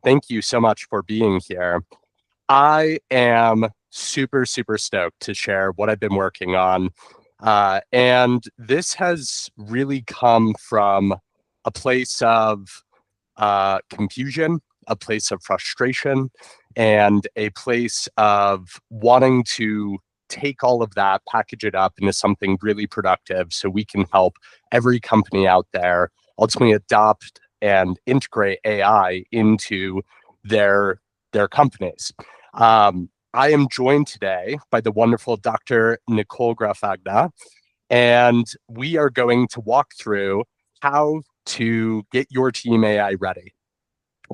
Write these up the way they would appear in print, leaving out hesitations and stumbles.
Thank you so much for being here. I am super, super stoked to share what I've been working on. And this has really come from a place of confusion, a place of frustration, and a place of wanting to take all of that, package it up into something really productive so we can help every company out there ultimately adopt and integrate AI into their companies. I am joined today by the wonderful Dr. Nicole Gravagna, and we are going to walk through how to get your team AI ready.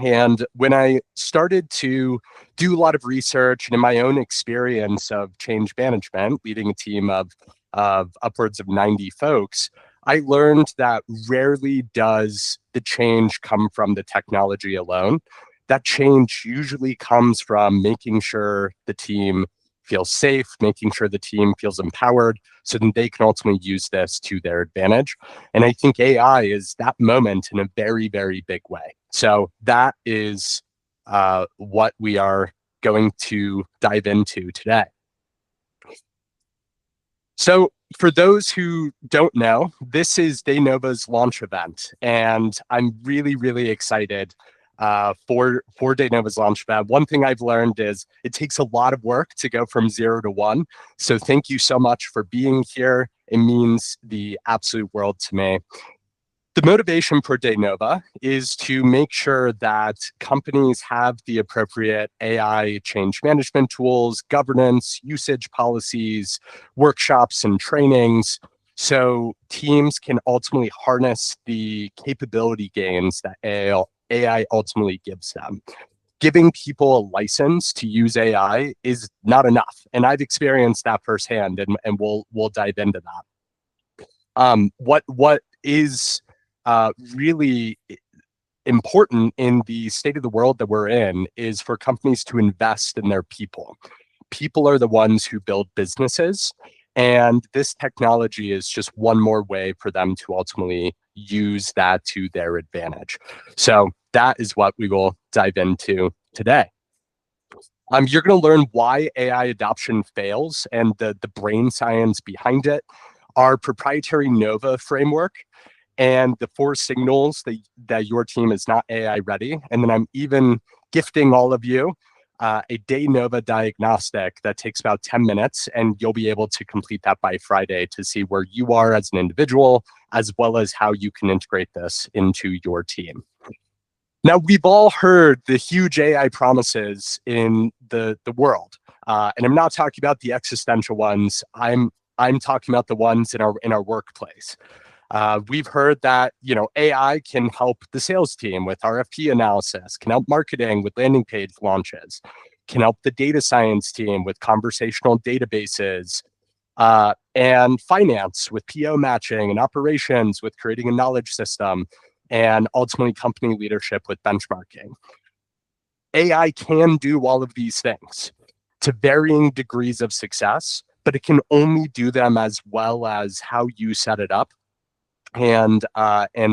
And when I started to do a lot of research and in my own experience of change management, leading a team of upwards of 90 folks, I learned that rarely does the change come from the technology alone. That change usually comes from making sure the team feels safe, making sure the team feels empowered, so then they can ultimately use this to their advantage. And I think AI is that moment in a very, very big way. So that is what we are going to dive into today. So for those who don't know, this is DayNova's launch event, and I'm really, really excited for DayNova's launch event. One thing I've learned is it takes a lot of work to go from 0 to 1. So thank you so much for being here. It means the absolute world to me. The motivation for DayNova is to make sure that companies have the appropriate AI change management tools, governance, usage policies, workshops, and trainings, so teams can ultimately harness the capability gains that AI ultimately gives them. Giving people a license to use AI is not enough, and I've experienced that firsthand, and we'll dive into that. What is really important in the state of the world that we're in is for companies to invest in their people. People are the ones who build businesses, and this technology is just one more way for them to ultimately use that to their advantage. So that is what we will dive into today. You're going to learn why AI adoption fails and the brain science behind it, our proprietary NOVA framework, and the 4 signals that your team is not AI ready. And then I'm even gifting all of you a DayNova diagnostic that takes about 10 minutes, and you'll be able to complete that by Friday to see where you are as an individual, as well as how you can integrate this into your team. Now, we've all heard the huge AI promises in the world, and I'm not talking about the existential ones. I'm talking about the ones in our workplace. We've heard that AI can help the sales team with RFP analysis, can help marketing with landing page launches, can help the data science team with conversational databases, and finance with PO matching, and operations with creating a knowledge system, and ultimately company leadership with benchmarking. AI can do all of these things to varying degrees of success, but it can only do them as well as how you set it up and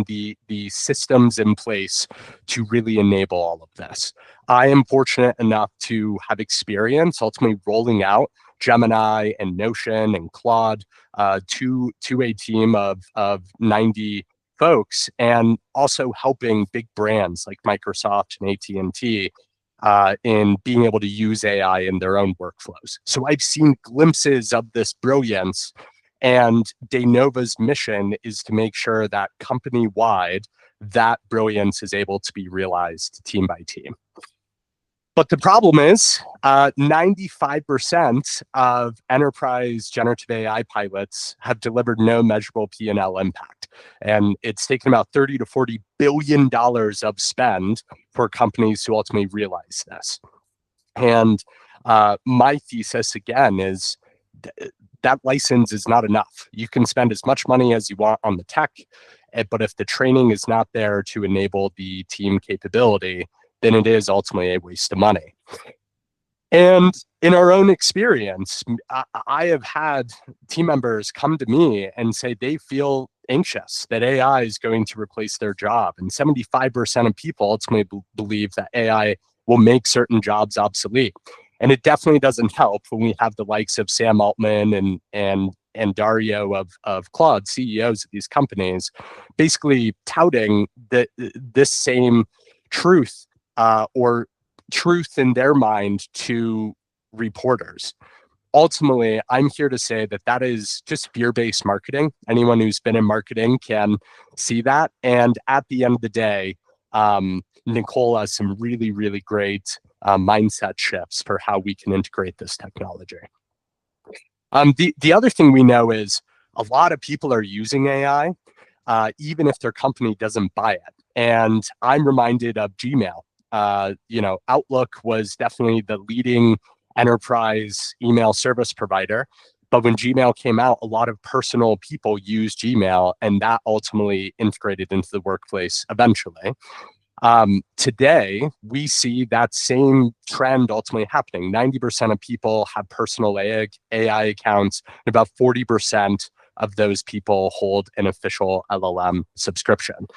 the systems in place to really enable all of this. I am fortunate enough to have experience ultimately rolling out Gemini and Notion and Claude to a team of 90 folks, and also helping big brands like Microsoft and AT&T in being able to use AI in their own workflows. So I've seen glimpses of this brilliance, and DayNova's mission is to make sure that company-wide, that brilliance is able to be realized team by team. But the problem is 95% of enterprise generative AI pilots have delivered no measurable P&L impact. And it's taken about $30 to $40 billion of spend for companies to ultimately realize this. And my thesis, again, is that license is not enough. You can spend as much money as you want on the tech, but if the training is not there to enable the team capability, then it is ultimately a waste of money. And in our own experience, I have had team members come to me and say they feel anxious that AI is going to replace their job. And 75% of people ultimately believe that AI will make certain jobs obsolete. And it definitely doesn't help when we have the likes of Sam Altman and Dario of Claude, CEOs of these companies, basically touting that this same truth or truth in their mind to reporters. Ultimately, I'm here to say that that is just fear-based marketing. Anyone who's been in marketing can see that. And at the end of the day, Nicole has some really, really great mindset shifts for how we can integrate this technology. The other thing we know is a lot of people are using AI, even if their company doesn't buy it. And I'm reminded of Gmail. Outlook was definitely the leading enterprise email service provider. But when Gmail came out, a lot of personal people used Gmail, and that ultimately integrated into the workplace eventually. Today, we see that same trend ultimately happening. 90% of people have personal AI accounts, and about 40% of those people hold an official LLM subscription.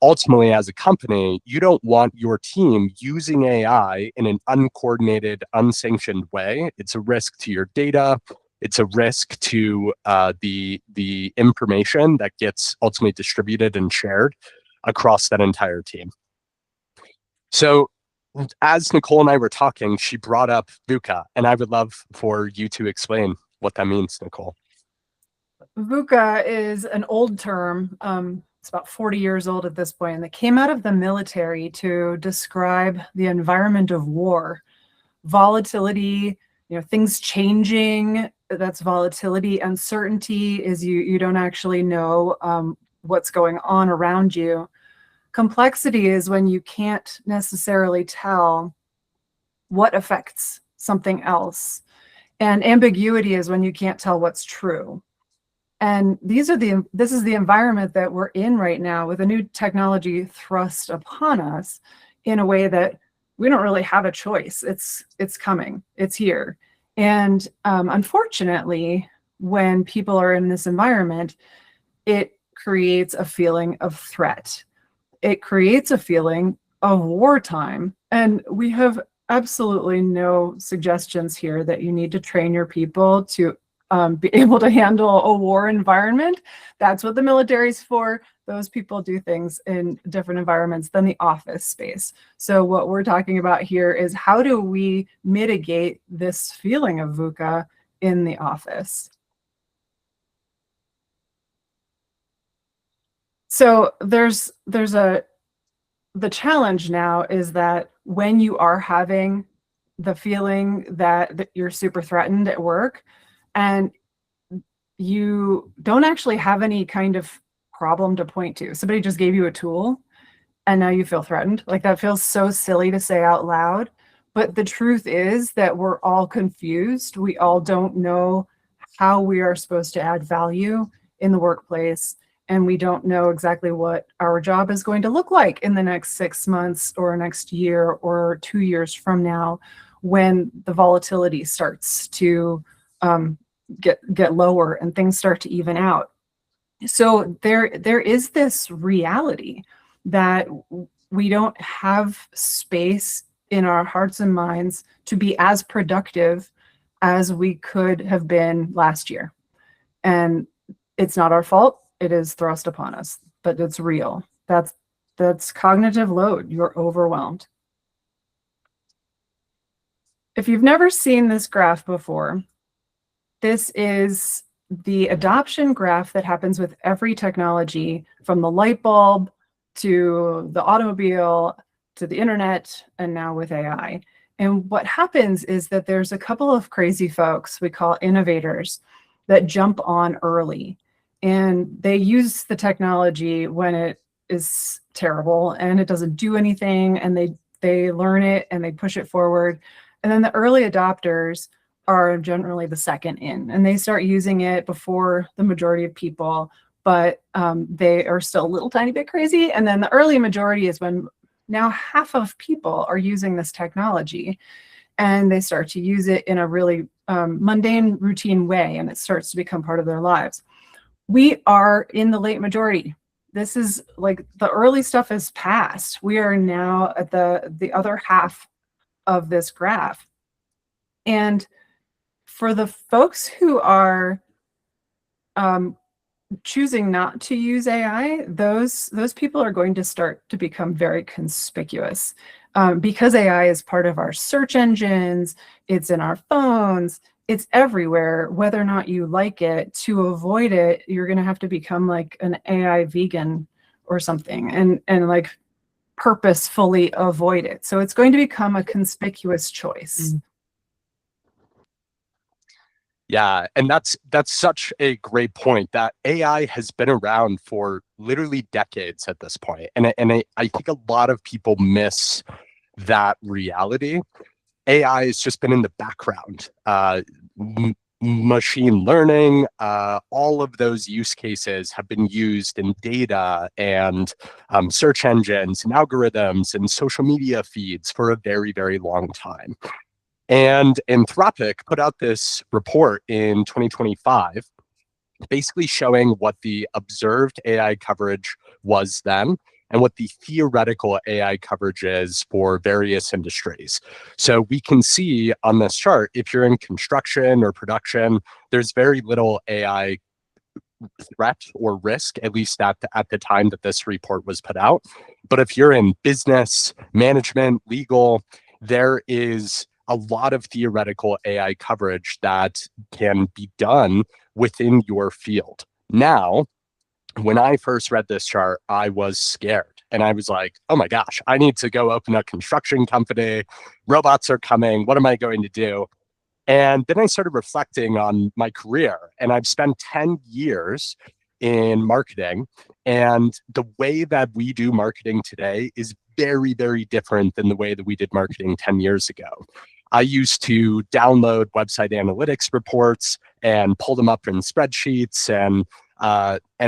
Ultimately, as a company, you don't want your team using AI in an uncoordinated, unsanctioned way. It's a risk to your data. It's a risk to the information that gets ultimately distributed and shared across that entire team. So as Nicole and I were talking, she brought up VUCA, and I would love for you to explain what that means, Nicole. VUCA is an old term. It's about 40 years old at this point, and it came out of the military to describe the environment of war. Volatility, things changing, that's volatility. Uncertainty is you don't actually know what's going on around you. Complexity is when you can't necessarily tell what affects something else. And ambiguity is when you can't tell what's true. And this is the environment that we're in right now, with a new technology thrust upon us in a way that we don't really have a choice. It's coming, it's here. And unfortunately, when people are in this environment, it creates a feeling of threat. It creates a feeling of wartime. And we have absolutely no suggestions here that you need to train your people to be able to handle a war environment. That's what the military's for. Those people do things in different environments than the office space. So what we're talking about here is, how do we mitigate this feeling of VUCA in the office? So the challenge now is that when you are having the feeling that you're super threatened at work, and you don't actually have any kind of problem to point to. Somebody just gave you a tool and now you feel threatened. Like, that feels so silly to say out loud. But the truth is that we're all confused. We all don't know how we are supposed to add value in the workplace. And we don't know exactly what our job is going to look like in the next 6 months or next year or 2 years from now, when the volatility starts to get lower and things start to even out. So there is this reality that we don't have space in our hearts and minds to be as productive as we could have been last year. And it's not our fault. It is thrust upon us, but it's real. That's cognitive load. You're overwhelmed. If you've never seen this graph before, this is the adoption graph that happens with every technology, from the light bulb to the automobile to the internet, and now with AI. And what happens is that there's a couple of crazy folks we call innovators that jump on early, and they use the technology when it is terrible and it doesn't do anything, and they learn it and they push it forward. And then the early adopters are generally the second in, and they start using it before the majority of people, but they are still a little tiny bit crazy. And then the early majority is when now half of people are using this technology, and they start to use it in a really mundane, routine way, and it starts to become part of their lives. We are in the late majority. This is like the early stuff is past. We are now at the other half of this graph. And for the folks who are choosing not to use AI, those people are going to start to become very conspicuous because AI is part of our search engines, it's in our phones, it's everywhere. Whether or not you like it, to avoid it, you're going to have to become like an AI vegan or something, and like purposefully avoid it. So it's going to become a conspicuous choice. Yeah, and that's such a great point, that AI has been around for literally decades at this point. And I think a lot of people miss that reality. AI has just been in the background. Machine learning, all of those use cases have been used in data and search engines and algorithms and social media feeds for a very, very long time. And Anthropic put out this report in 2025, basically showing what the observed AI coverage was then and what the theoretical AI coverage is for various industries. So we can see on this chart, if you're in construction or production, there's very little AI threat or risk, at least at the time that this report was put out. But if you're in business, management, legal, there is a lot of theoretical AI coverage that can be done within your field. Now, when I first read this chart, I was scared. And I was like, oh my gosh, I need to go open a construction company. Robots are coming. What am I going to do? And then I started reflecting on my career, and I've spent 10 years in marketing. And the way that we do marketing today is very, very different than the way that we did marketing 10 years ago. I used to download website analytics reports and pull them up in spreadsheets. And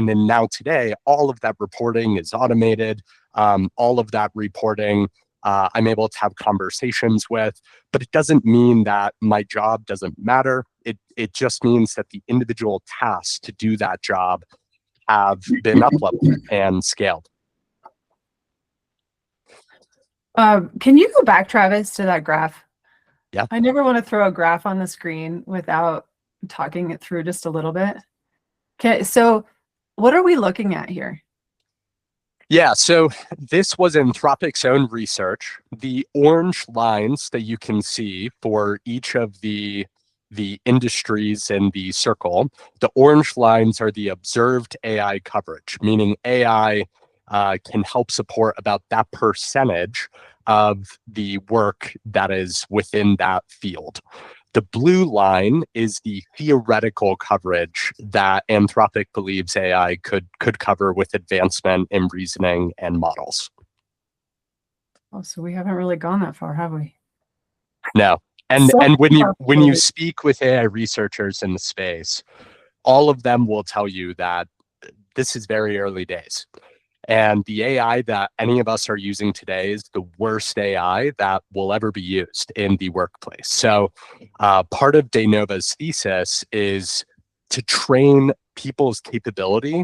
then now today, all of that reporting is automated. All of that reporting I'm able to have conversations with, but it doesn't mean that my job doesn't matter. It just means that the individual tasks to do that job have been upleveled and scaled. Can you go back, Travis, to that graph? Yeah. I never want to throw a graph on the screen without talking it through just a little bit. Okay, so what are we looking at here? Yeah, so this was Anthropic's own research. The orange lines that you can see for each of the industries in the circle, the orange lines are the observed AI coverage, meaning AI can help support about that percentage of the work that is within that field. The blue line is the theoretical coverage that Anthropic believes AI could cover with advancement in reasoning and models. Oh, so we haven't really gone that far, have we? No. And when you speak with AI researchers in the space, all of them will tell you that this is very early days. And the AI that any of us are using today is the worst AI that will ever be used in the workplace. So part of DayNova's thesis is to train people's capability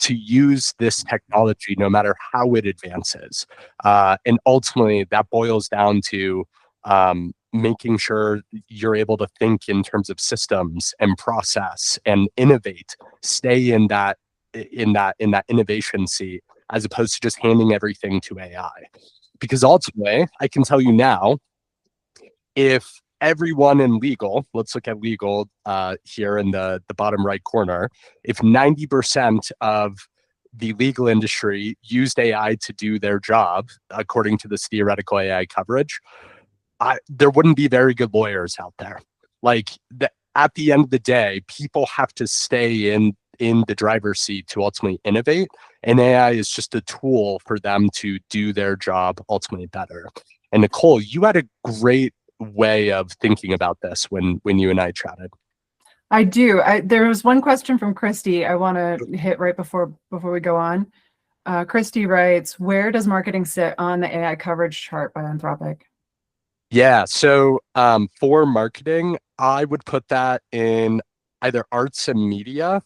to use this technology no matter how it advances. And ultimately, that boils down to making sure you're able to think in terms of systems and process and innovate, stay in that innovation seat, as opposed to just handing everything to AI. Because ultimately, I can tell you now, if everyone in legal, let's look at legal here in the bottom right corner, if 90% of the legal industry used AI to do their job, according to this theoretical AI coverage, there wouldn't be very good lawyers out there. Like at the end of the day, people have to stay in the driver's seat to ultimately innovate, and AI is just a tool for them to do their job ultimately better. And Nicole, you had a great way of thinking about this when you and I chatted. I do. There was one question from Christy I want to hit right before we go on. Christy writes, where does marketing sit on the AI coverage chart by Anthropic? Yeah, so for marketing, I would put that in either arts and media,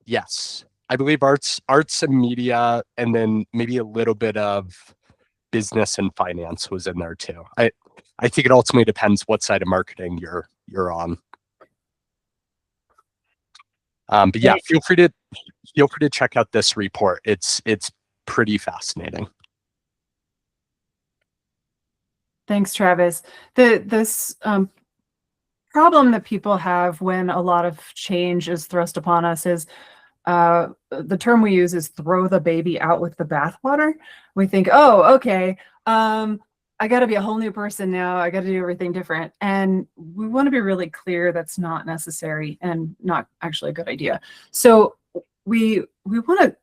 Yes, I believe arts and media, and then maybe a little bit of business and finance was in there too. I think it ultimately depends what side of marketing you're on. But yeah, Right. feel free to check out this report. It's pretty fascinating. Thanks, Travis. This problem that people have when a lot of change is thrust upon us is the term we use is throw the baby out with the bathwater. We think, oh, okay, I got to be a whole new person now. I got to do everything different. And we want to be really clear that's not necessary and not actually a good idea. So we want to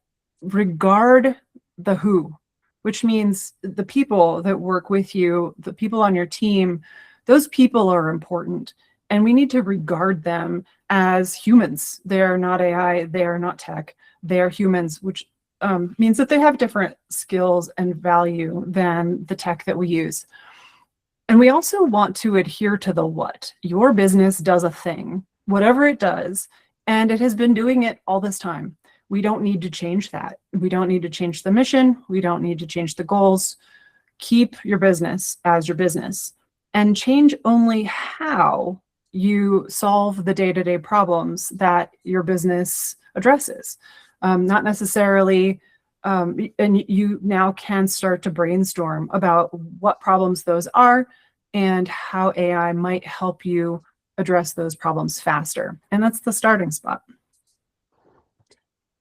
regard the who, which means the people that work with you, the people on your team, those people are important. And we need to regard them as humans. They're not AI, they are not tech, they are humans, which means that they have different skills and value than the tech that we use. And we also want to adhere to the what. Your business does a thing, whatever it does, and it has been doing it all this time. We don't need to change that. We don't need to change the mission. We don't need to change the goals. Keep your business as your business and change only how you solve the day-to-day problems that your business addresses. Not necessarily, and you now can start to brainstorm about what problems those are and how AI might help you address those problems faster. And that's the starting spot.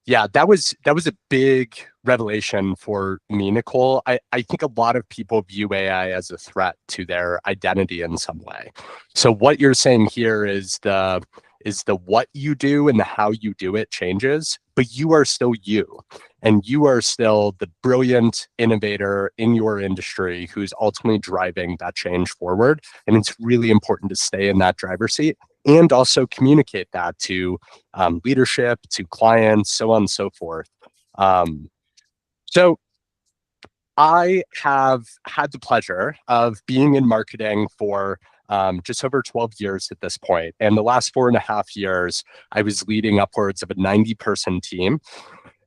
Yeah, that was a big revelation for me, Nicole. I think a lot of people view AI as a threat to their identity in some way. So what you're saying here is the what you do and the how you do it changes, but you are still you. And you are still the brilliant innovator in your industry who's ultimately driving that change forward. And it's really important to stay in that driver's seat and also communicate that to leadership, to clients, so on and so forth. So I have had the pleasure of being in marketing for just over 12 years at this point. And the last 4.5 years, I was leading upwards of a 90-person team,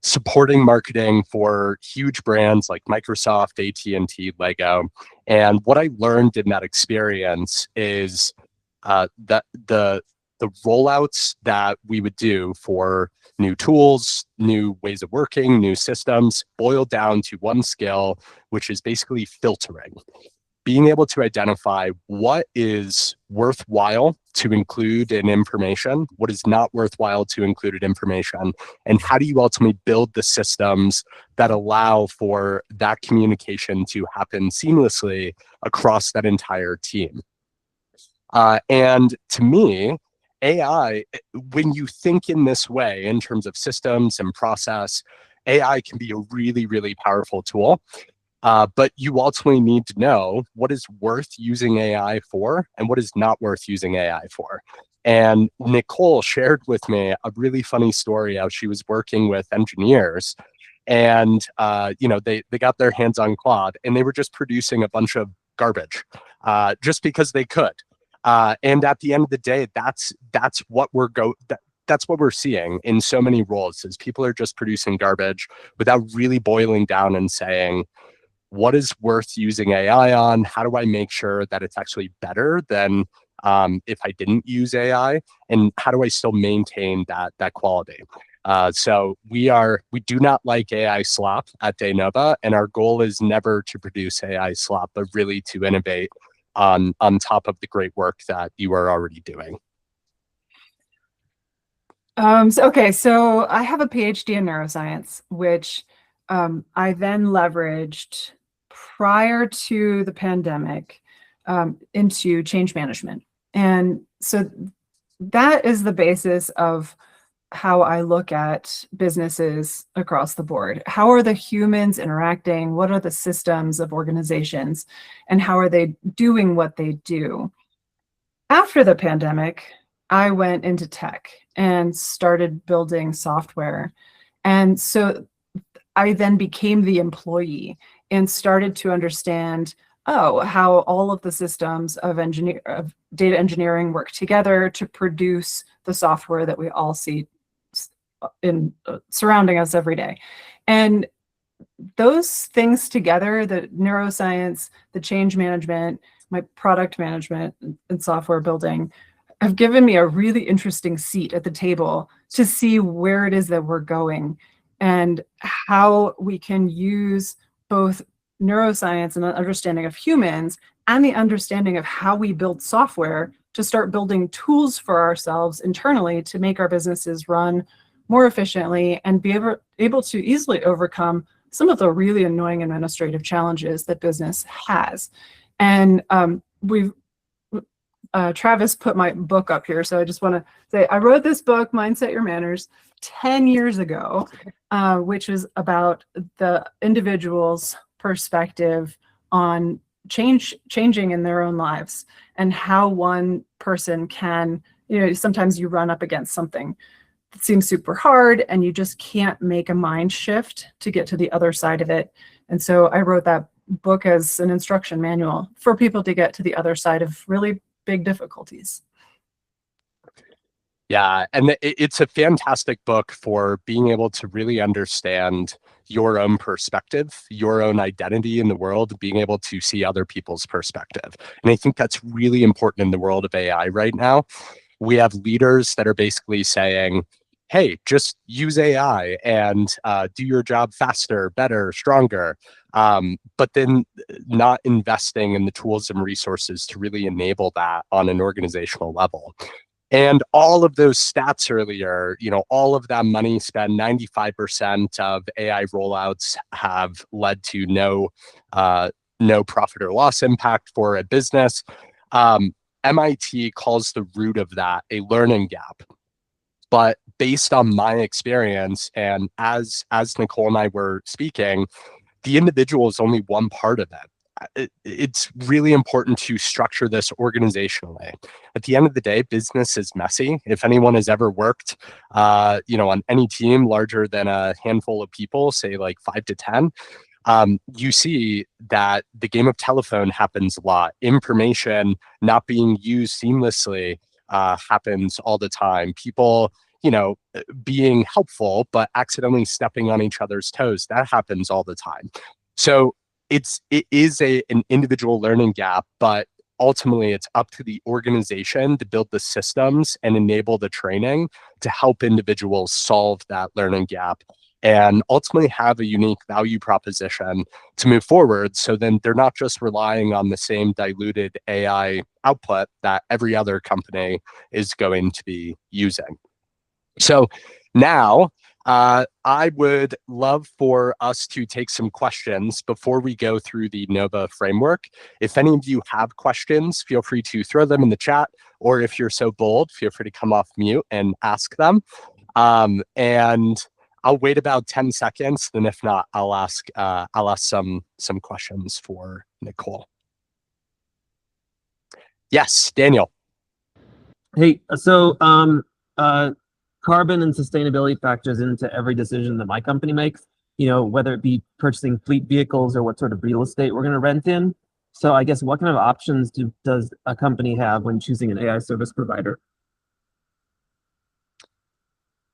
supporting marketing for huge brands like Microsoft, AT&T, Lego. And what I learned in that experience is that the rollouts that we would do for new tools, new ways of working, new systems, boil down to one skill, which is basically filtering. Being able to identify what is worthwhile to include in information, what is not worthwhile to include in information, and how do you ultimately build the systems that allow for that communication to happen seamlessly across that entire team. And to me, AI, when you think in this way, in terms of systems and process, AI can be a really, really powerful tool. But you ultimately need to know what is worth using AI for and what is not worth using AI for. And Nicole shared with me a really funny story how she was working with engineers and they got their hands on Claude and they were just producing a bunch of garbage just because they could. And at the end of the day, that's what that's what we're seeing in so many roles is people are just producing garbage without really boiling down and saying, what is worth using AI on? How do I make sure that it's actually better than if I didn't use AI? And how do I still maintain that quality? So we do not like AI slop at DayNova, and our goal is never to produce AI slop, but really to innovate on top of the great work that you are already doing. So I have a PhD in neuroscience, which I then leveraged prior to the pandemic into change management. And so that is the basis of how I look at businesses across the board. How are the humans interacting? What are the systems of organizations? And how are they doing what they do? After the pandemic, I went into tech and started building software. And so I then became the employee and started to understand how all of the systems of data engineering work together to produce the software that we all see in surrounding us every day. And those things together, the neuroscience, the change management, my product management and software building, have given me a really interesting seat at the table to see where it is that we're going and how we can use both neuroscience and an understanding of humans and the understanding of how we build software to start building tools for ourselves internally to make our businesses run more efficiently and be able to easily overcome some of the really annoying administrative challenges that business has. And Travis put my book up here, so I just want to say I wrote this book, Mindset Your Manners, 10 years ago, which is about the individual's perspective on changing in their own lives and how one person can, sometimes you run up against something that seems super hard and you just can't make a mind shift to get to the other side of it. And so I wrote that book as an instruction manual for people to get to the other side of really big difficulties. Yeah, and it's a fantastic book for being able to really understand your own perspective, your own identity in the world, being able to see other people's perspective. And I think that's really important in the world of AI right now. We have leaders that are basically saying, hey, just use AI and do your job faster, better, stronger. But then not investing in the tools and resources to really enable that on an organizational level. And all of those stats earlier, all of that money spent, 95% of AI rollouts have led to no profit or loss impact for a business. MIT calls the root of that a learning gap. But based on my experience, and as Nicole and I were speaking, the individual is only one part of it. It's really important to structure this organizationally. At the end of the day, business is messy. If anyone has ever worked, on any team larger than a handful of people, say like 5 to 10, you see that the game of telephone happens a lot. Information not being used seamlessly happens all the time. People, being helpful, but accidentally stepping on each other's toes, that happens all the time. So it is an individual learning gap, but ultimately it's up to the organization to build the systems and enable the training to help individuals solve that learning gap and ultimately have a unique value proposition to move forward. So then they're not just relying on the same diluted AI output that every other company is going to be using. So now I would love for us to take some questions before we go through the NOVA framework. If any of you have questions, feel free to throw them in the chat, or if you're so bold, feel free to come off mute and ask them. And I'll wait about 10 seconds. Then if not, I'll ask some questions for Nicole. Yes, Daniel. Hey, so carbon and sustainability factors into every decision that my company makes, whether it be purchasing fleet vehicles or what sort of real estate we're going to rent in. So I guess what kind of options does a company have when choosing an AI service provider?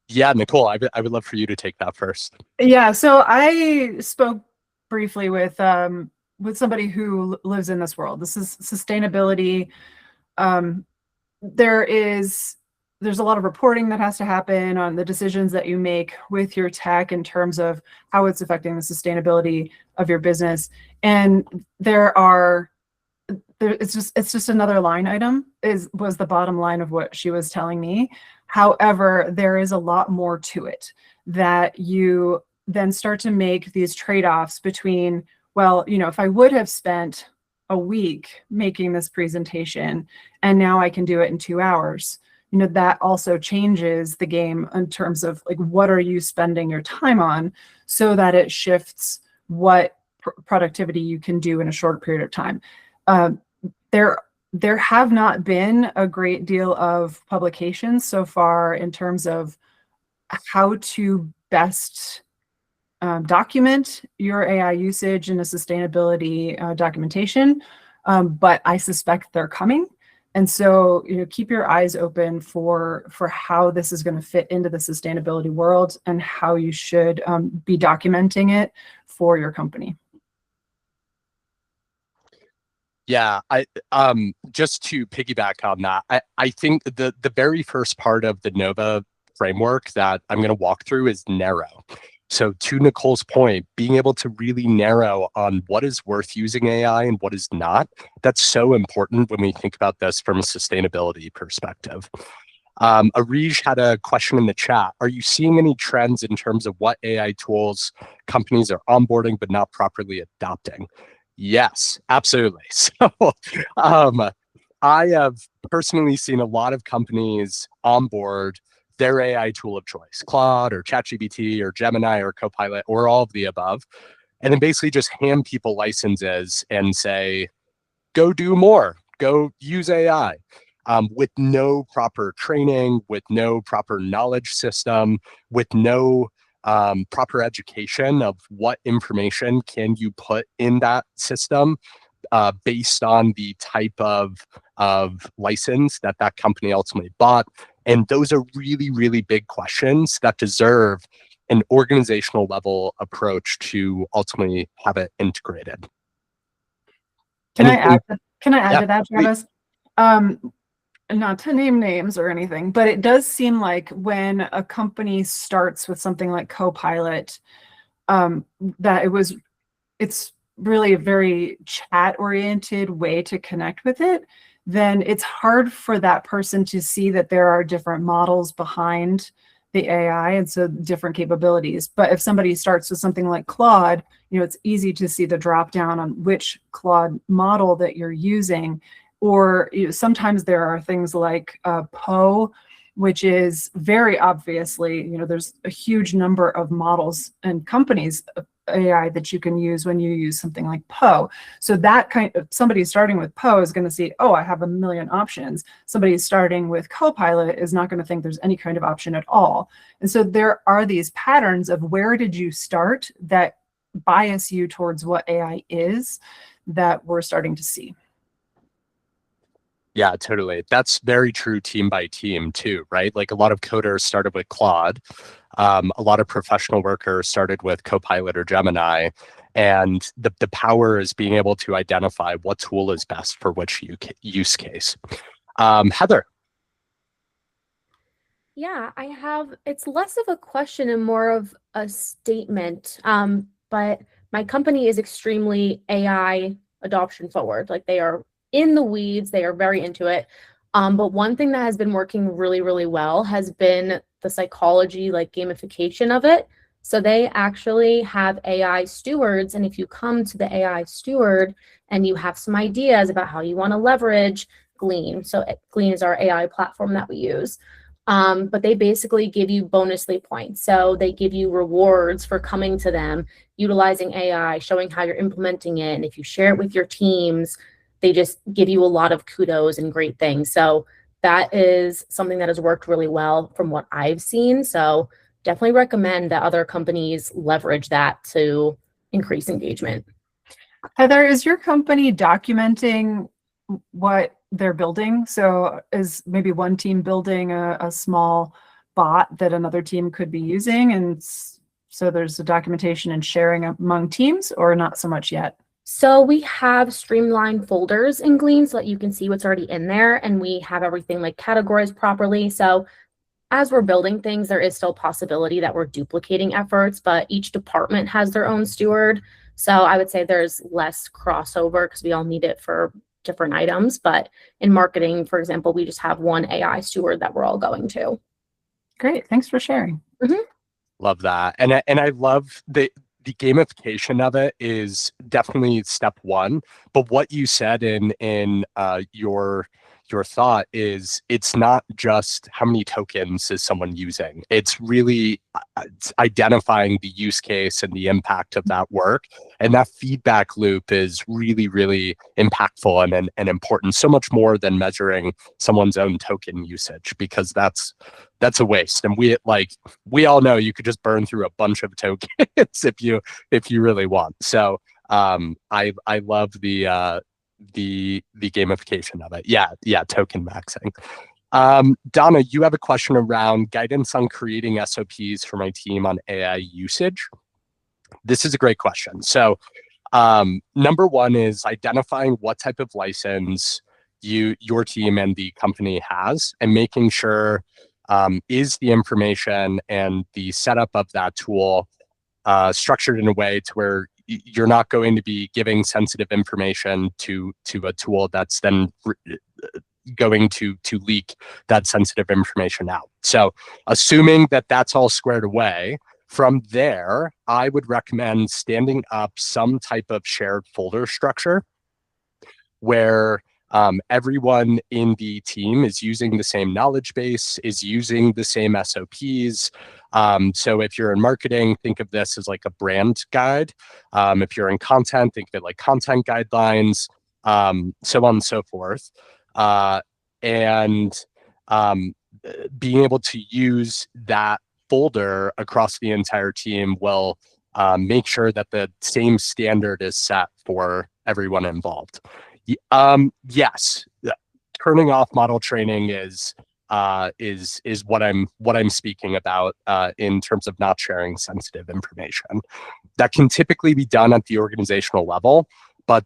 Yeah, Nicole, I would love for you to take that first. Yeah, so I spoke briefly with somebody who lives in this world. This is sustainability. There's a lot of reporting that has to happen on the decisions that you make with your tech in terms of how it's affecting the sustainability of your business. And it's just another line item was the bottom line of what she was telling me. However, there is a lot more to it that you then start to make these trade-offs between, well, if I would have spent a week making this presentation and now I can do it in 2 hours, that also changes the game in terms of like, what are you spending your time on so that it shifts what productivity you can do in a short period of time. There have not been a great deal of publications so far in terms of how to best document your AI usage in a sustainability documentation, but I suspect they're coming. And so, keep your eyes open for how this is going to fit into the sustainability world and how you should be documenting it for your company. Yeah, just to piggyback on that, I think the very first part of the Nova framework that I'm going to walk through is narrow. So to Nicole's point, being able to really narrow on what is worth using AI and what is not, that's so important when we think about this from a sustainability perspective. Arij had a question in the chat. Are you seeing any trends in terms of what AI tools companies are onboarding but not properly adopting? Yes, absolutely. So I have personally seen a lot of companies onboard their AI tool of choice, Claude or ChatGPT or Gemini or Copilot or all of the above, and then basically just hand people licenses and say, go do more, go use AI. With no proper training, with no proper knowledge system, with no proper education of what information can you put in that system based on the type of license that that company ultimately bought. And those are really, really big questions that deserve an organizational level approach to ultimately have it integrated. Can I add Yeah, to that, Travis? Not to name names or anything, but it does seem like when a company starts with something like Copilot, that it's really a very chat-oriented way to connect with it, then it's hard for that person to see that there are different models behind the AI and so different capabilities. But if somebody starts with something like Claude, it's easy to see the drop down on which Claude model that you're using. Or sometimes there are things like Poe, which is very obviously, there's a huge number of models and companies of AI that you can use when you use something like Poe. So that somebody starting with Poe is going to see, oh, I have a million options. Somebody starting with Copilot is not going to think there's any kind of option at all. And so there are these patterns of where did you start that bias you towards what AI is that we're starting to see. Yeah, totally. That's very true team by team too, right? Like a lot of coders started with Claude. A lot of professional workers started with Copilot or Gemini. And the power is being able to identify what tool is best for which use case. Heather. Yeah, it's less of a question and more of a statement. But my company is extremely AI adoption forward. Like they are in the weeds, they are very into it. But one thing that has been working really, really well has been the psychology, like gamification of it. So they actually have AI stewards. And if you come to the AI steward and you have some ideas about how you want to leverage Glean, so Glean is our AI platform that we use. But they basically give you bonusly points. So they give you rewards for coming to them, utilizing AI, showing how you're implementing it. And if you share it with your teams, they just give you a lot of kudos and great things. So that is something that has worked really well from what I've seen. So definitely recommend that other companies leverage that to increase engagement. Heather, is your company documenting what they're building? So is maybe one team building a small bot that another team could be using? And so there's a documentation and sharing among teams, or not so much yet? So we have streamlined folders in Glean so that you can see what's already in there, and we have everything like categorized properly. So as we're building things, there is still possibility that we're duplicating efforts, but each department has their own steward. So I would say there's less crossover because we all need it for different items. But in marketing, for example, we just have one AI steward that we're all going to. Great. Thanks for sharing. Mm-hmm. Love that. And I love the gamification of it is definitely step one. But what you said in your your thought is it's not just how many tokens is someone using. It's really it's identifying the use case and the impact of that work. And that feedback loop is really, really impactful and important, so much more than measuring someone's own token usage, because that's a waste. And we all know you could just burn through a bunch of tokens if you really want. So I love the gamification of it. Yeah, token maxing. Donna, you have a question around guidance on creating SOPs for my team on AI usage. This is a great question. So number one is identifying what type of license your team and the company has, and making sure is the information and the setup of that tool structured in a way to where you're not going to be giving sensitive information to a tool that's then going to leak that sensitive information out. So assuming that that's all squared away, from there, I would recommend standing up some type of shared folder structure where everyone in the team is using the same knowledge base, is using the same SOPs. So if you're in marketing, think of this as like a brand guide. If you're in content, think of it like content guidelines, so on and so forth. And being able to use that folder across the entire team will make sure that the same standard is set for everyone involved. Yes, turning off model training is what I'm speaking about in terms of not sharing sensitive information. That can typically be done at the organizational level, but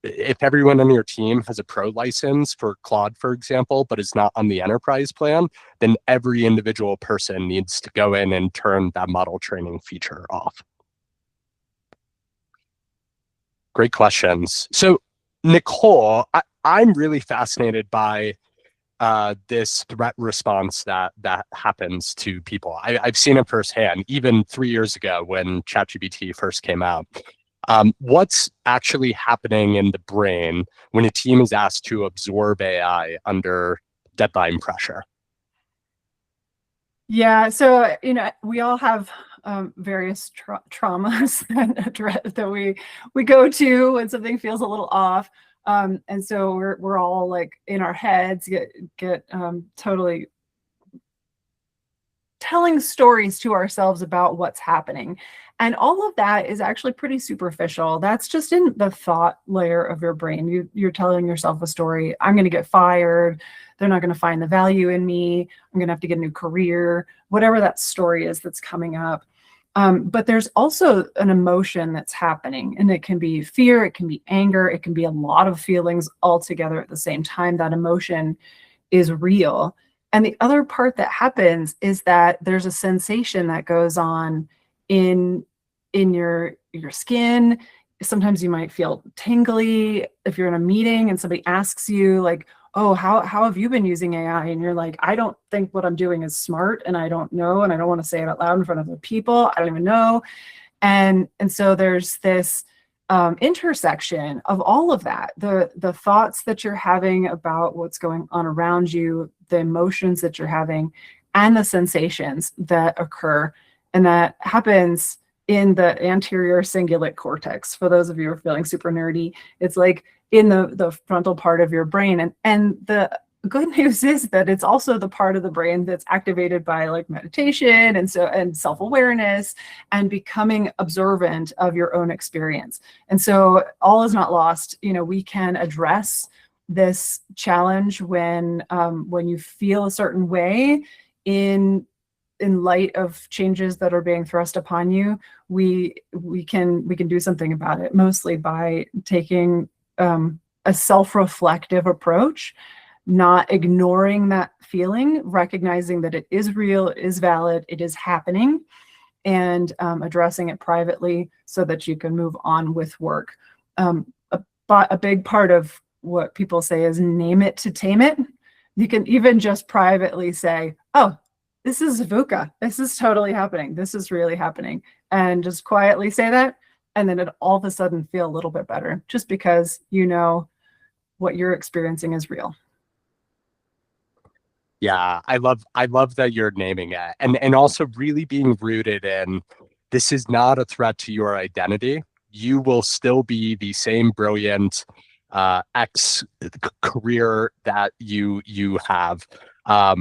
if everyone on your team has a pro license for Claude, for example, but is not on the enterprise plan, then every individual person needs to go in and turn that model training feature off. Great questions. So Nicole, I'm really fascinated by this threat response that happens to people. I've seen it firsthand, even 3 years ago when ChatGPT first came out. What's actually happening in the brain when a team is asked to absorb AI under deadline pressure? Yeah, so we all have various traumas that we go to when something feels a little off, and so we're all like in our heads get totally telling stories to ourselves about what's happening. And all of that is actually pretty superficial. That's just in the thought layer of your brain. You're telling yourself a story. I'm going to get fired. They're not going to find the value in me. I'm going to have to get a new career, whatever that story is that's coming up. But there's also an emotion that's happening, and it can be fear, it can be anger, it can be a lot of feelings all together at the same time. That emotion is real. And the other part that happens is that there's a sensation that goes on in your skin. Sometimes you might feel tingly if you're in a meeting and somebody asks you like, oh, how have you been using AI? And you're like, I don't think what I'm doing is smart, and I don't know, and I don't want to say it out loud in front of other people. I don't even know. And so there's this intersection of all of that, the thoughts that you're having about what's going on around you, the emotions that you're having, and the sensations that occur. And that happens in the anterior cingulate cortex. For those of you who are feeling super nerdy, it's like in the frontal part of your brain. And the good news is that it's also the part of the brain that's activated by like meditation and self-awareness and becoming observant of your own experience. And so all is not lost. We can address this challenge when you feel a certain way in light of changes that are being thrust upon you. We can do something about it, mostly by taking a self-reflective approach, not ignoring that feeling, recognizing that it is real, it is valid, it is happening, and addressing it privately so that you can move on with work. A big part of what people say is name it to tame it. You can even just privately say, oh, this is VUCA. This is totally happening. This is really happening. And just quietly say that. And then it all of a sudden feel a little bit better just because you know what you're experiencing is real. Yeah, I love that you're naming it, and also really being rooted in this is not a threat to your identity. You will still be the same brilliant ex career that you have. At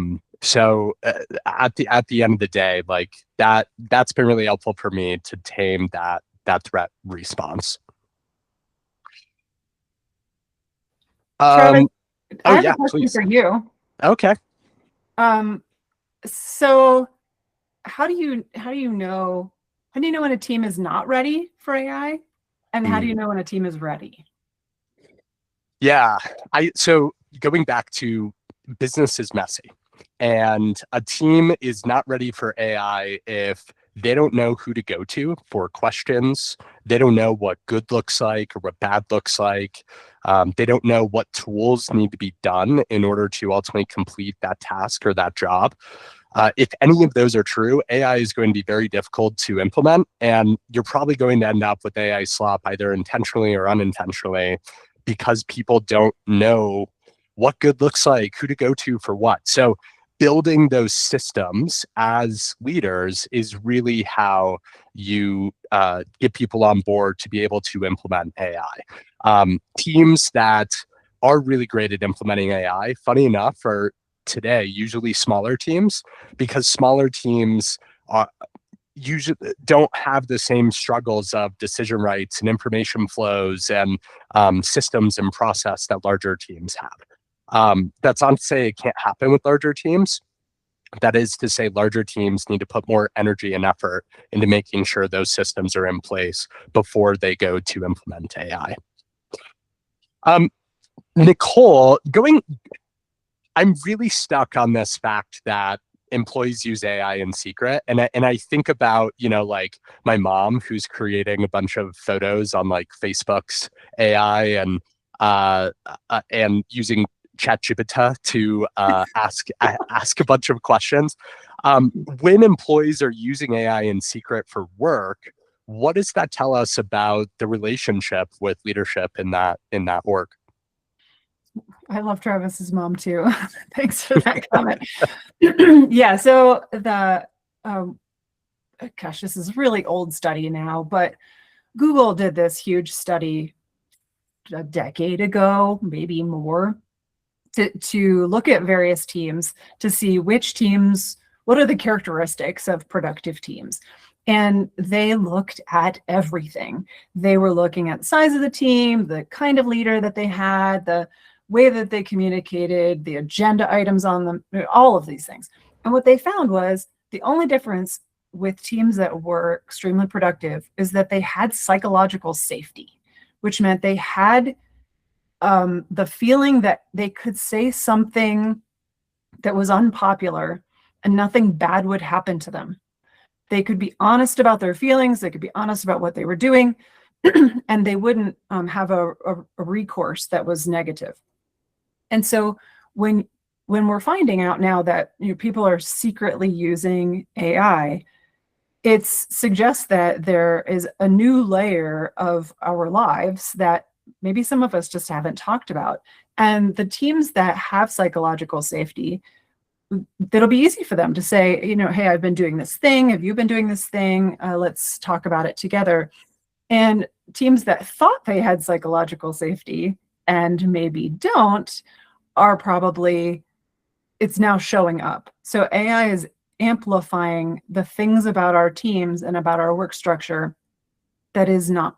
the end of the day, like that's been really helpful for me to tame that threat response. Travis, Oh I have a yeah, question please. for you. Okay. Um, so how do you know when a team is not ready for AI? And how do you Mm. know when a team is ready? Yeah. So going back to business is messy. And a team is not ready for AI if they don't know who to go to for questions. They don't know what good looks like or what bad looks like. They don't know what tools need to be done in order to ultimately complete that task or that job. If any of those are true, AI is going to be very difficult to implement, and you're probably going to end up with AI slop either intentionally or unintentionally because people don't know what good looks like, who to go to for what. So, building those systems as leaders is really how you get people on board to be able to implement AI. Teams that are really great at implementing AI, funny enough, are today usually smaller teams because smaller teams are usually don't have the same struggles of decision rights and information flows and systems and process that larger teams have. That's not to say it can't happen with larger teams. That is to say, larger teams need to put more energy and effort into making sure those systems are in place before they go to implement AI. Nicole, I'm really stuck on this fact that employees use AI in secret. And I think about, like my mom who's creating a bunch of photos on like Facebook's AI and using ChatGPT to ask a bunch of questions. When employees are using AI in secret for work, what does that tell us about the relationship with leadership in that org? I love Travis's mom too. Thanks for that comment. Yeah, so um, gosh, this is a really old study now, but Google did this huge study a decade ago, maybe more, to look at various teams to see which teams, what are the characteristics of productive teams. And they looked at everything. They were looking at the size of the team, the kind of leader that they had, the way that they communicated, the agenda items on them, all of these things. And what they found was the only difference with teams that were extremely productive is that they had psychological safety, which meant they had the feeling that they could say something that was unpopular and nothing bad would happen to them. They could be honest about their feelings, they could be honest about what they were doing, and they wouldn't have a recourse that was negative. And so when we're finding out now that people are secretly using AI, it suggests that there is a new layer of our lives that maybe some of us just haven't talked about. And the teams that have psychological safety, that'll be easy for them to say, hey, I've been doing this thing. Have you been doing this thing? Let's talk about it together. And teams that thought they had psychological safety and maybe don't are probably, it's now showing up. So AI is amplifying the things about our teams and about our work structure that is not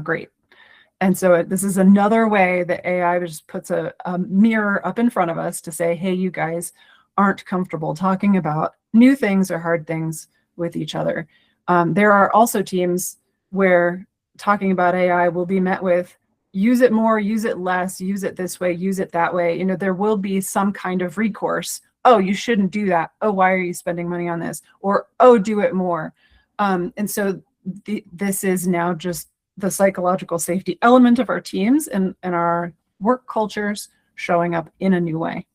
great. And so this is another way that AI just puts a mirror up in front of us to say, hey, you guys aren't comfortable talking about new things or hard things with each other. There are also teams where talking about AI will be met with, use it more, use it less, use it this way, use it that way. There will be some kind of recourse. Oh, you shouldn't do that. Oh, why are you spending money on this? Or, oh, do it more. And so this is now just the psychological safety element of our teams and our work cultures showing up in a new way.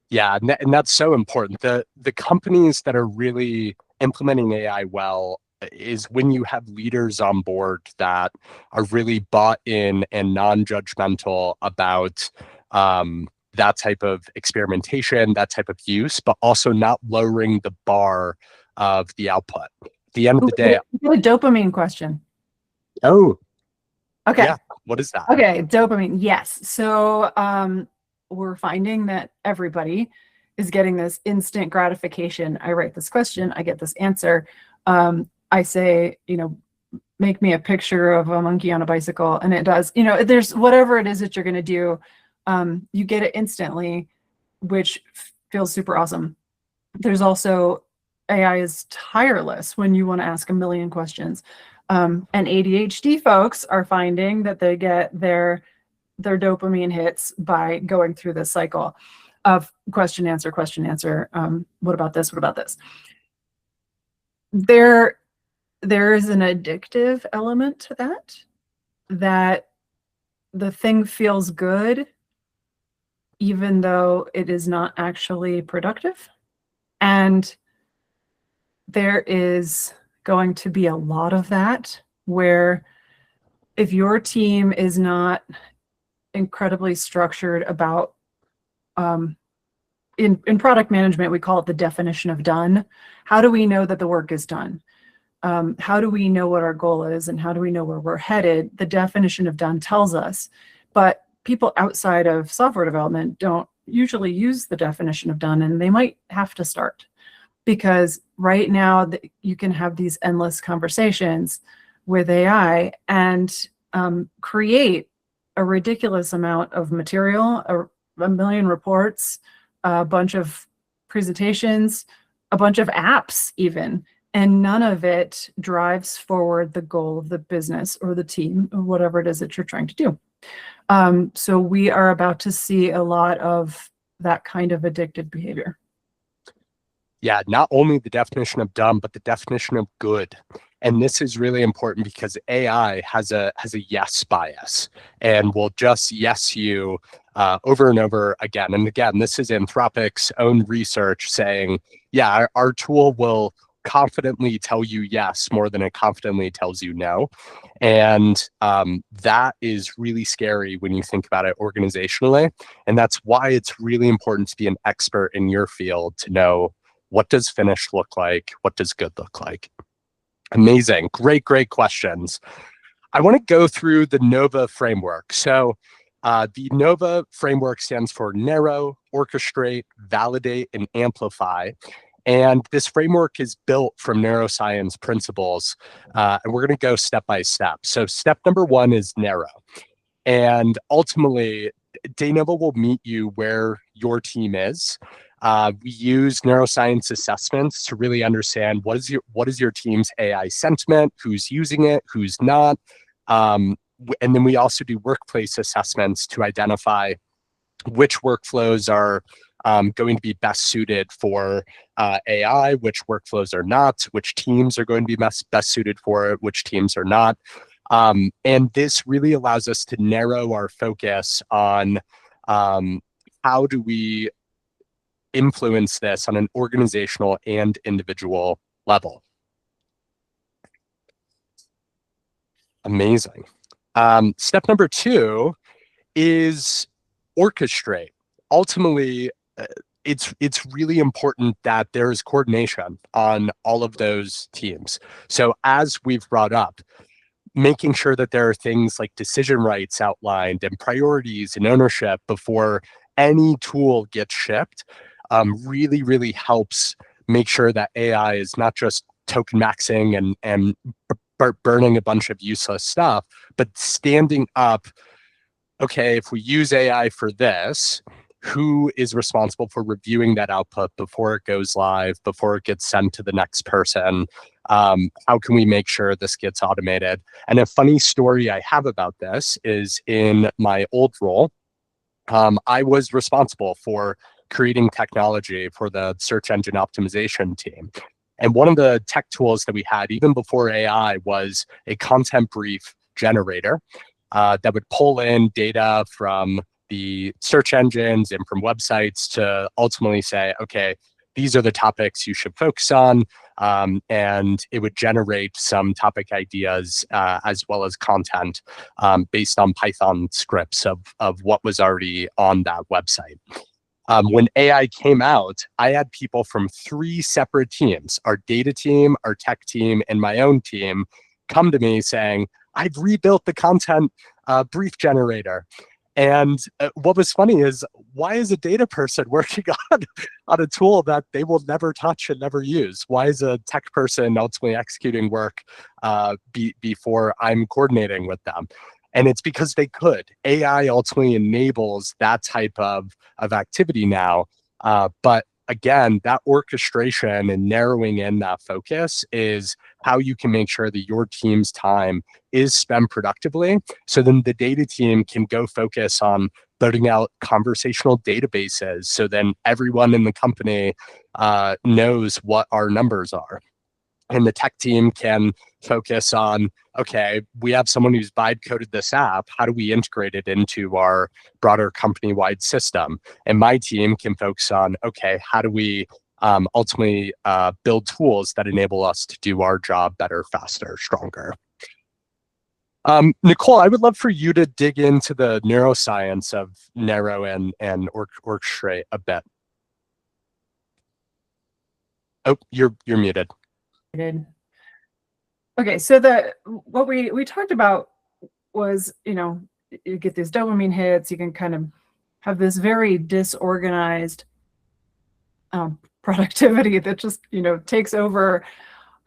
Yeah, and that's so important. The companies that are really implementing AI well is when you have leaders on board that are really bought in and non-judgmental about that type of experimentation, that type of use, but also not lowering the bar of the output. At the end of the day, a dopamine question. oh, Okay. yeah, what is that? Okay, dopamine. Yes. So we're finding that everybody is getting this instant gratification. I write this question, I get this answer. I say, make me a picture of a monkey on a bicycle, and it does. There's whatever it is that you're going to do, you get it instantly, which feels super awesome. There's also AI is tireless when you want to ask a million questions. And ADHD folks are finding that they get their dopamine hits by going through this cycle of question, answer, question, answer. What about this? What about this? There is an addictive element to that the thing feels good, even though it is not actually productive. And there is going to be a lot of that, where if your team is not incredibly structured about, in product management, we call it the definition of done. How do we know that the work is done? How do we know what our goal is, and how do we know where we're headed? The definition of done tells us, but people outside of software development don't usually use the definition of done, and they might have to start, because right now you can have these endless conversations with AI and create a ridiculous amount of material, a million reports, a bunch of presentations, a bunch of apps even, and none of it drives forward the goal of the business or the team or whatever it is that you're trying to do. So we are about to see a lot of that kind of addictive behavior. Yeah, not only the definition of dumb, but the definition of good. And this is really important because AI has a yes bias and will just yes you over and over again. And again, this is Anthropic's own research saying, yeah, our tool will confidently tell you yes more than it confidently tells you no. And that is really scary when you think about it organizationally. And that's why it's really important to be an expert in your field to know, what does finished look like? What does good look like? Amazing. Great questions. I want to go through the NOVA framework. So the NOVA framework stands for narrow, orchestrate, validate, and amplify. And this framework is built from neuroscience principles. And we're going to go step by step. So step number 1 is narrow. And ultimately, DayNova will meet you where your team is. We use neuroscience assessments to really understand what is your team's AI sentiment, who's using it, who's not. And then we also do workplace assessments to identify which workflows are going to be best suited for AI, which workflows are not, which teams are going to be best suited for it, which teams are not. And this really allows us to narrow our focus on how do we influence this on an organizational and individual level. Amazing. Step number 2 is orchestrate. Ultimately, it's really important that there is coordination on all of those teams. So as we've brought up, making sure that there are things like decision rights outlined and priorities and ownership before any tool gets shipped really helps make sure that AI is not just token maxing and burning a bunch of useless stuff, but standing up, okay, if we use AI for this, who is responsible for reviewing that output before it goes live, before it gets sent to the next person? How can we make sure this gets automated? And a funny story I have about this is in my old role, I was responsible for creating technology for the search engine optimization team. And one of the tech tools that we had, even before AI, was a content brief generator that would pull in data from the search engines and from websites to ultimately say, okay, these are the topics you should focus on. and it would generate some topic ideas as well as content based on Python scripts of what was already on that website. When AI came out, I had people from 3 separate teams, our data team, our tech team, and my own team, come to me saying, I've rebuilt the content brief generator. And what was funny is, why is a data person working on a tool that they will never touch and never use? Why is a tech person ultimately executing work before I'm coordinating with them? And it's because they could. AI ultimately enables that type of activity now. But again, that orchestration and narrowing in that focus is how you can make sure that your team's time is spent productively. So then the data team can go focus on building out conversational databases. So then everyone in the company knows what our numbers are. And the tech team can focus on, okay, we have someone who's vibe coded this app. How do we integrate it into our broader company-wide system? And my team can focus on, okay, how do we ultimately build tools that enable us to do our job better, faster, stronger? Nicole, I would love for you to dig into the neuroscience of narrow and orchestrate a bit. Oh, you're muted. Okay, so what we talked about was, you get these dopamine hits, you can kind of have this very disorganized productivity that just, takes over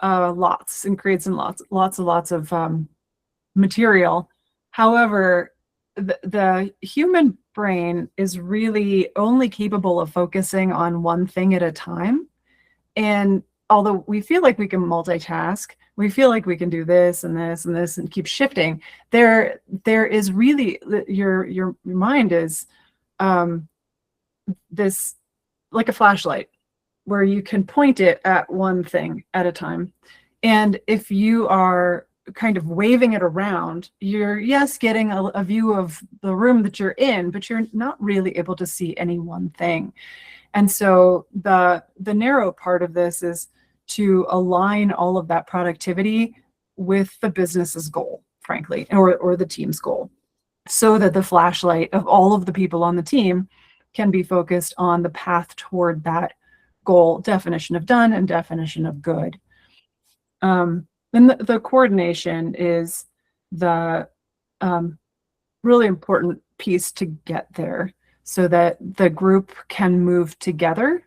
lots and creates lots of material. However, the human brain is really only capable of focusing on one thing at a time. And although we feel like we can multitask, we feel like we can do this and this and this and keep shifting, there is really, your mind is this, like a flashlight, where you can point it at one thing at a time. And if you are kind of waving it around, you're, yes, getting a view of the room that you're in, but you're not really able to see any one thing. And so the narrow part of this is to align all of that productivity with the business's goal, frankly, or the team's goal, so that the flashlight of all of the people on the team can be focused on the path toward that goal, definition of done and definition of good. And the coordination is the really important piece to get there, so that the group can move together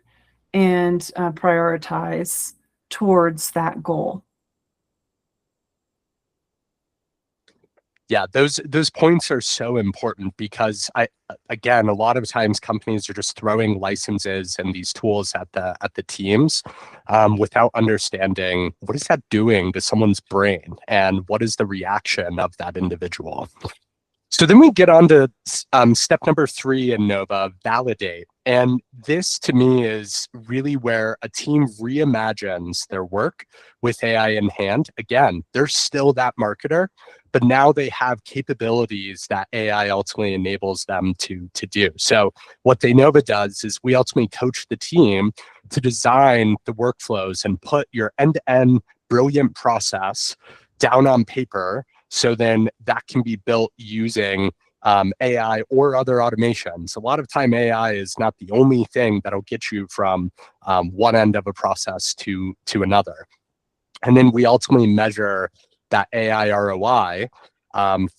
and prioritize towards that goal. Yeah, those points are so important, because again, a lot of times companies are just throwing licenses and these tools at the teams without understanding, what is that doing to someone's brain and what is the reaction of that individual. So then we get on to step number 3 in Nova, validate. And this, to me, is really where a team reimagines their work with AI in hand. Again, they're still that marketer, but now they have capabilities that AI ultimately enables them to do. So what DayNova does is we ultimately coach the team to design the workflows and put your end-to-end brilliant process down on paper, so then that can be built using AI or other automations. A lot of time, AI is not the only thing that'll get you from one end of a process to another. And then we ultimately measure that AI ROI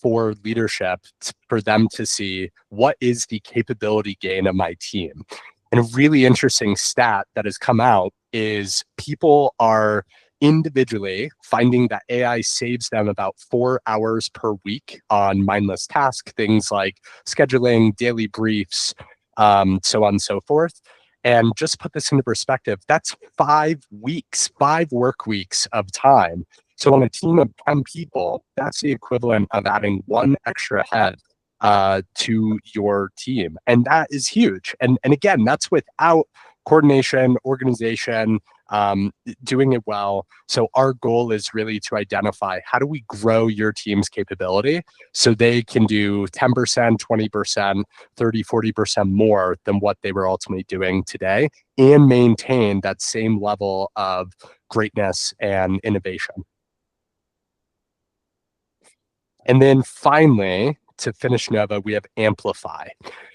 for leadership, for them to see, what is the capability gain of my team. And a really interesting stat that has come out is people are individually finding that AI saves them about 4 hours per week on mindless tasks, things like scheduling, daily briefs, so on and so forth. And just put this into perspective, that's 5 weeks, 5 work weeks of time. So on a team of 10 people, that's the equivalent of adding 1 extra head to your team. And that is huge. And again, that's without coordination, organization, doing it well. So our goal is really to identify, how do we grow your team's capability so they can do 10%, 20%, 30, 40% more than what they were ultimately doing today, and maintain that same level of greatness and innovation. And then finally, to finish Nova, we have amplify.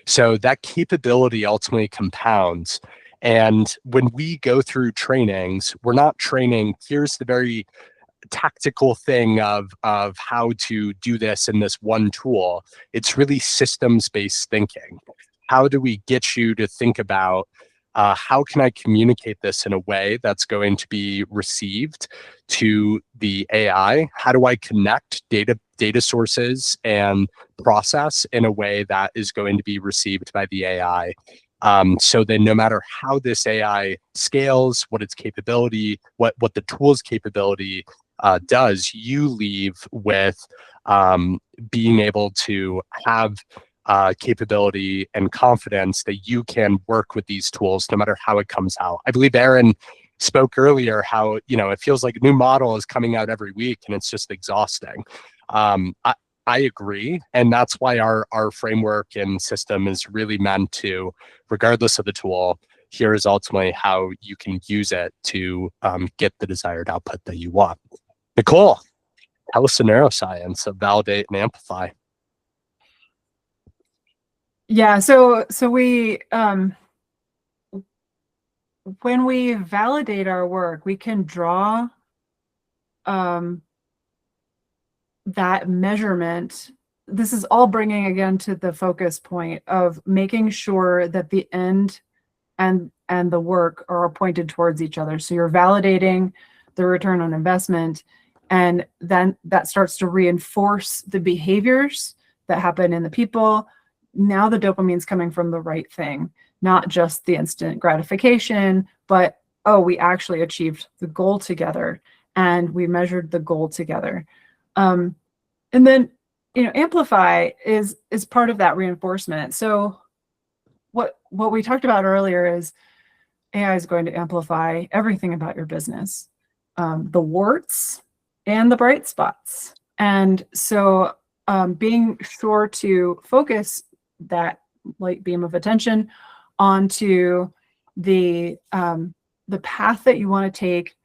So that capability ultimately compounds. And when we go through trainings, we're not training, here's the very tactical thing of how to do this in this one tool. It's really systems-based thinking. How do we get you to think about how can I communicate this in a way that's going to be received to the AI? How do I connect data sources and process in a way that is going to be received by the AI? So then no matter how this AI scales, what its capability, what the tool's capability does, you leave with being able to have capability and confidence that you can work with these tools no matter how it comes out. I believe Aaron spoke earlier how, it feels like a new model is coming out every week and it's just exhausting. I agree. And that's why our framework and system is really meant to, regardless of the tool, here is ultimately how you can use it to get the desired output that you want. Nicole, tell us the neuroscience of validate and amplify. Yeah, so we when we validate our work, we can draw that measurement. This is all bringing again to the focus point of making sure that the end and the work are pointed towards each other. So you're validating the return on investment, and then that starts to reinforce the behaviors that happen in the people. Now the dopamine's coming from the right thing, not just the instant gratification, but, oh, we actually achieved the goal together and we measured the goal together. And then, amplify is part of that reinforcement. So what we talked about earlier is AI is going to amplify everything about your business, the warts and the bright spots. And so being sure to focus that light beam of attention onto the path that you want to take,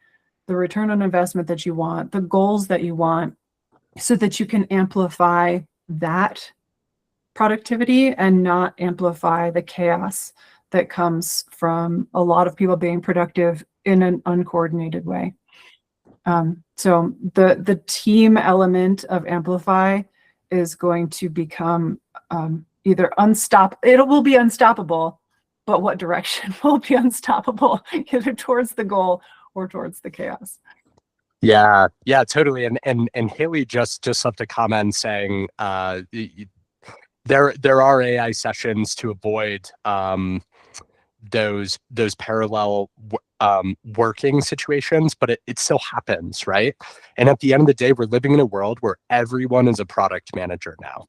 the return on investment that you want, the goals that you want, so that you can amplify that productivity and not amplify the chaos that comes from a lot of people being productive in an uncoordinated way. So the team element of amplify is going to become either it will be unstoppable, but what direction will be unstoppable, either towards the goal or towards the chaos. Yeah, totally. And Haley just left a comment saying there are AI sessions to avoid those parallel working situations, but it still happens, right? And at the end of the day, we're living in a world where everyone is a product manager now.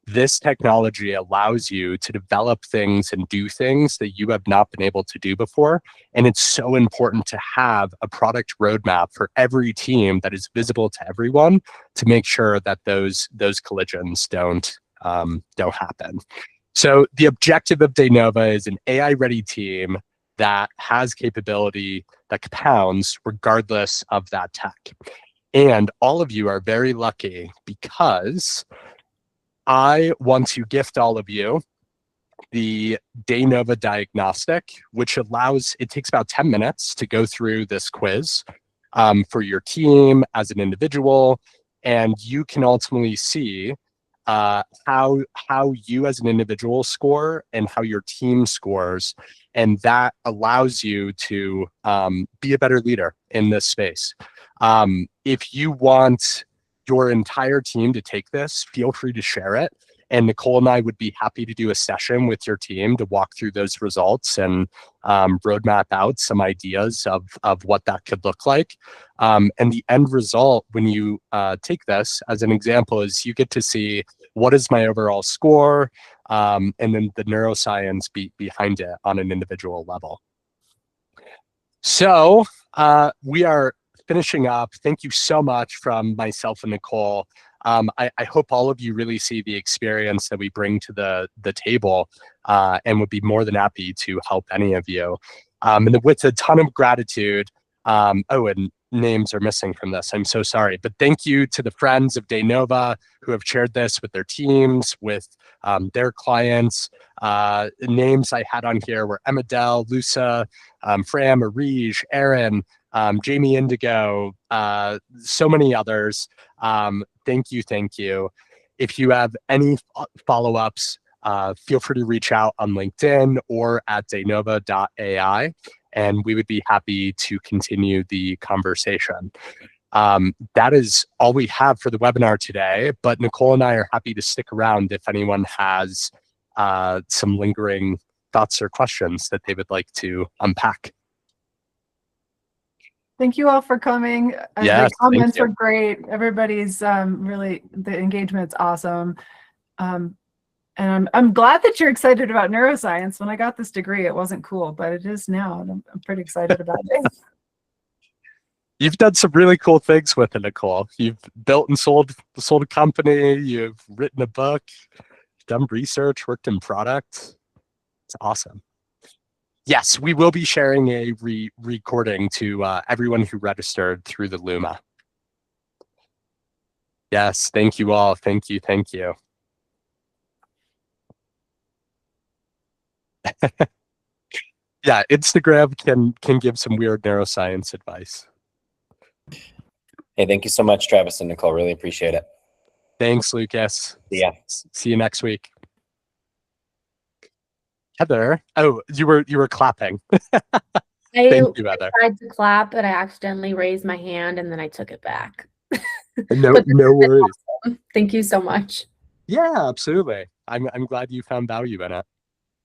This technology allows you to develop things and do things that you have not been able to do before. And it's so important to have a product roadmap for every team that is visible to everyone to make sure that those collisions don't happen. So the objective of DayNova is an AI-ready team that has capability that compounds regardless of that tech. And all of you are very lucky because I want to gift all of you the DayNova diagnostic, which it takes about 10 minutes to go through this quiz for your team as an individual. And you can ultimately see how you as an individual score and how your team scores. And that allows you to be a better leader in this space. If you want your entire team to take this, feel free to share it. And Nicole and I would be happy to do a session with your team to walk through those results and roadmap out some ideas of what that could look like. And the end result, when you take this as an example, is you get to see what is my overall score, and then the neuroscience behind it on an individual level. So we are finishing up. Thank you so much from myself and Nicole. I hope all of you really see the experience that we bring to the table and would be more than happy to help any of you. And with a ton of gratitude, Oh, and names are missing from this. I'm so sorry. But thank you to the friends of DayNova who have shared this with their teams, with their clients. Names I had on here were Emma Dell, Lusa, Fran, Marige, Aaron, Jamie Indigo, so many others. Thank you, thank you. If you have any follow-ups, feel free to reach out on LinkedIn or at DayNova.ai, and we would be happy to continue the conversation. That is all we have for the webinar today, but Nicole and I are happy to stick around if anyone has some lingering thoughts or questions that they would like to unpack. Thank you all for coming. Yes, the comments thank you. were great. Everybody's really, the engagement's awesome. And I'm glad that you're excited about neuroscience. When I got this degree, it wasn't cool, but it is now, and I'm pretty excited about it. You've done some really cool things with it, Nicole. You've built and sold a company. You've written a book, done research, worked in product. It's awesome. Yes, we will be sharing a recording to everyone who registered through the Luma. Yes, thank you all. Thank you. Thank you. Yeah, Instagram can give some weird neuroscience advice. Hey, thank you so much, Travis and Nicole. Really appreciate it. Thanks, Lucas. Yeah. See you next week. Heather, oh, you were clapping. Thank you, Heather. I tried to clap, but I accidentally raised my hand and then I took it back. No worries. Awesome. Thank you so much. Yeah, absolutely. I'm glad you found value in it.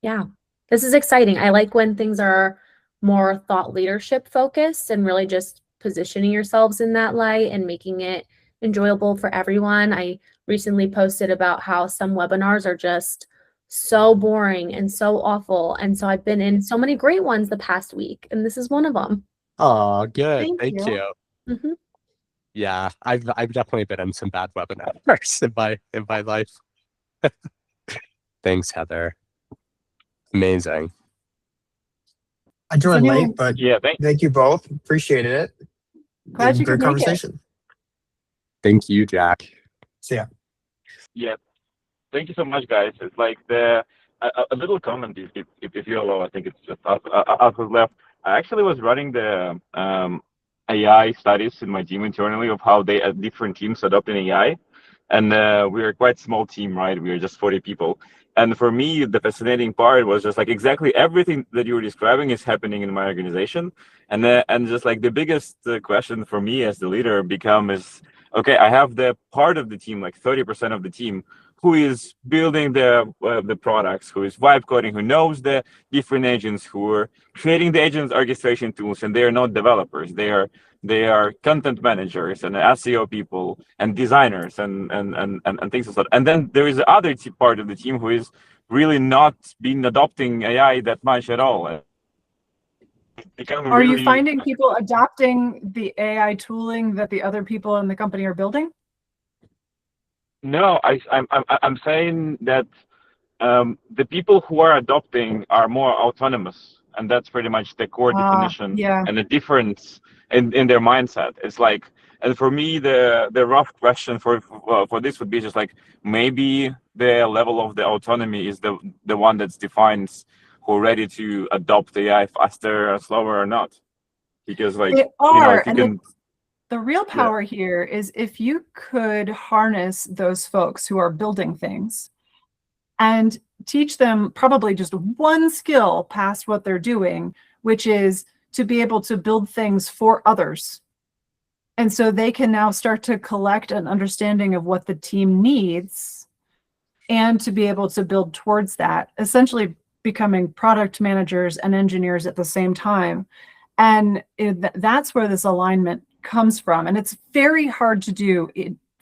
Yeah, this is exciting. I like when things are more thought leadership focused and really just positioning yourselves in that light and making it enjoyable for everyone. I recently posted about how some webinars are just so boring and so awful. And so I've been in so many great ones the past week, and this is one of them. Oh, good. Thank you. Mm-hmm. Yeah, I've definitely been in some bad webinars in my life. Thanks, Heather. Amazing. I joined late, but yeah, thank you both. Appreciated it. Glad you could Great make it. conversation. Thank you, Jack. See ya. yeah. Thank you so much, guys. It's like a little comment, if you allow. I think it's just us who's left. I actually was running the AI studies in my team internally of how different teams adopting AI, and we're a quite small team, right? We are just 40 people. And for me, the fascinating part was just like exactly everything that you were describing is happening in my organization, and just like the biggest question for me as the leader becomes, okay, I have the part of the team, like 30% of the team, who is building the products, who is vibe coding, who knows the different agents, who are creating the agents orchestration tools, and they are not developers. They are content managers and SEO people and designers and things like that. And then there is the other part of the team who is really not been adopting AI that much at all. Are you finding people adopting the AI tooling that the other people in the company are building? No, I'm saying that the people who are adopting are more autonomous, and that's pretty much the core definition and the difference in their mindset. It's like, and for me, the rough question for this would be just like, maybe the level of the autonomy is the one that defines who are ready to adopt AI faster or slower or not. Because like, they are, you can. The real power here is if you could harness those folks who are building things and teach them probably just one skill past what they're doing, which is to be able to build things for others. And so they can now start to collect an understanding of what the team needs and to be able to build towards that, essentially becoming product managers and engineers at the same time. And that's where this alignment comes from. And it's very hard to do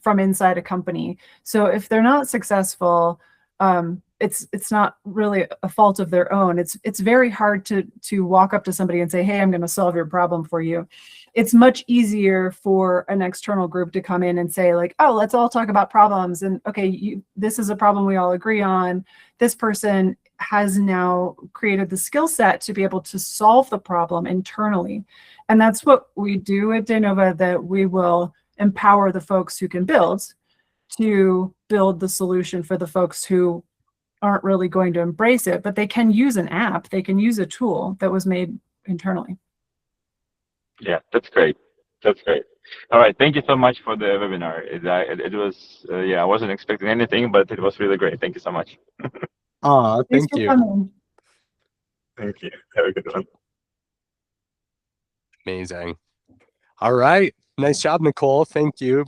from inside a company. So if they're not successful, it's not really a fault of their own. It's very hard to walk up to somebody and say, hey, I'm going to solve your problem for you. It's much easier for an external group to come in and say like, oh, let's all talk about problems. And okay, this is a problem we all agree on. This person has now created the skill set to be able to solve the problem internally. And that's what we do at DayNova, that we will empower the folks who can build to build the solution for the folks who aren't really going to embrace it, but they can use an app, they can use a tool that was made internally. Yeah, that's great. That's great. All right, thank you so much for the webinar. It was, yeah, I wasn't expecting anything, but it was really great. Thank you so much. Thank Thanks for you. coming. Thank you. Have a good one. Amazing. All right. Nice job, Nicole. Thank you.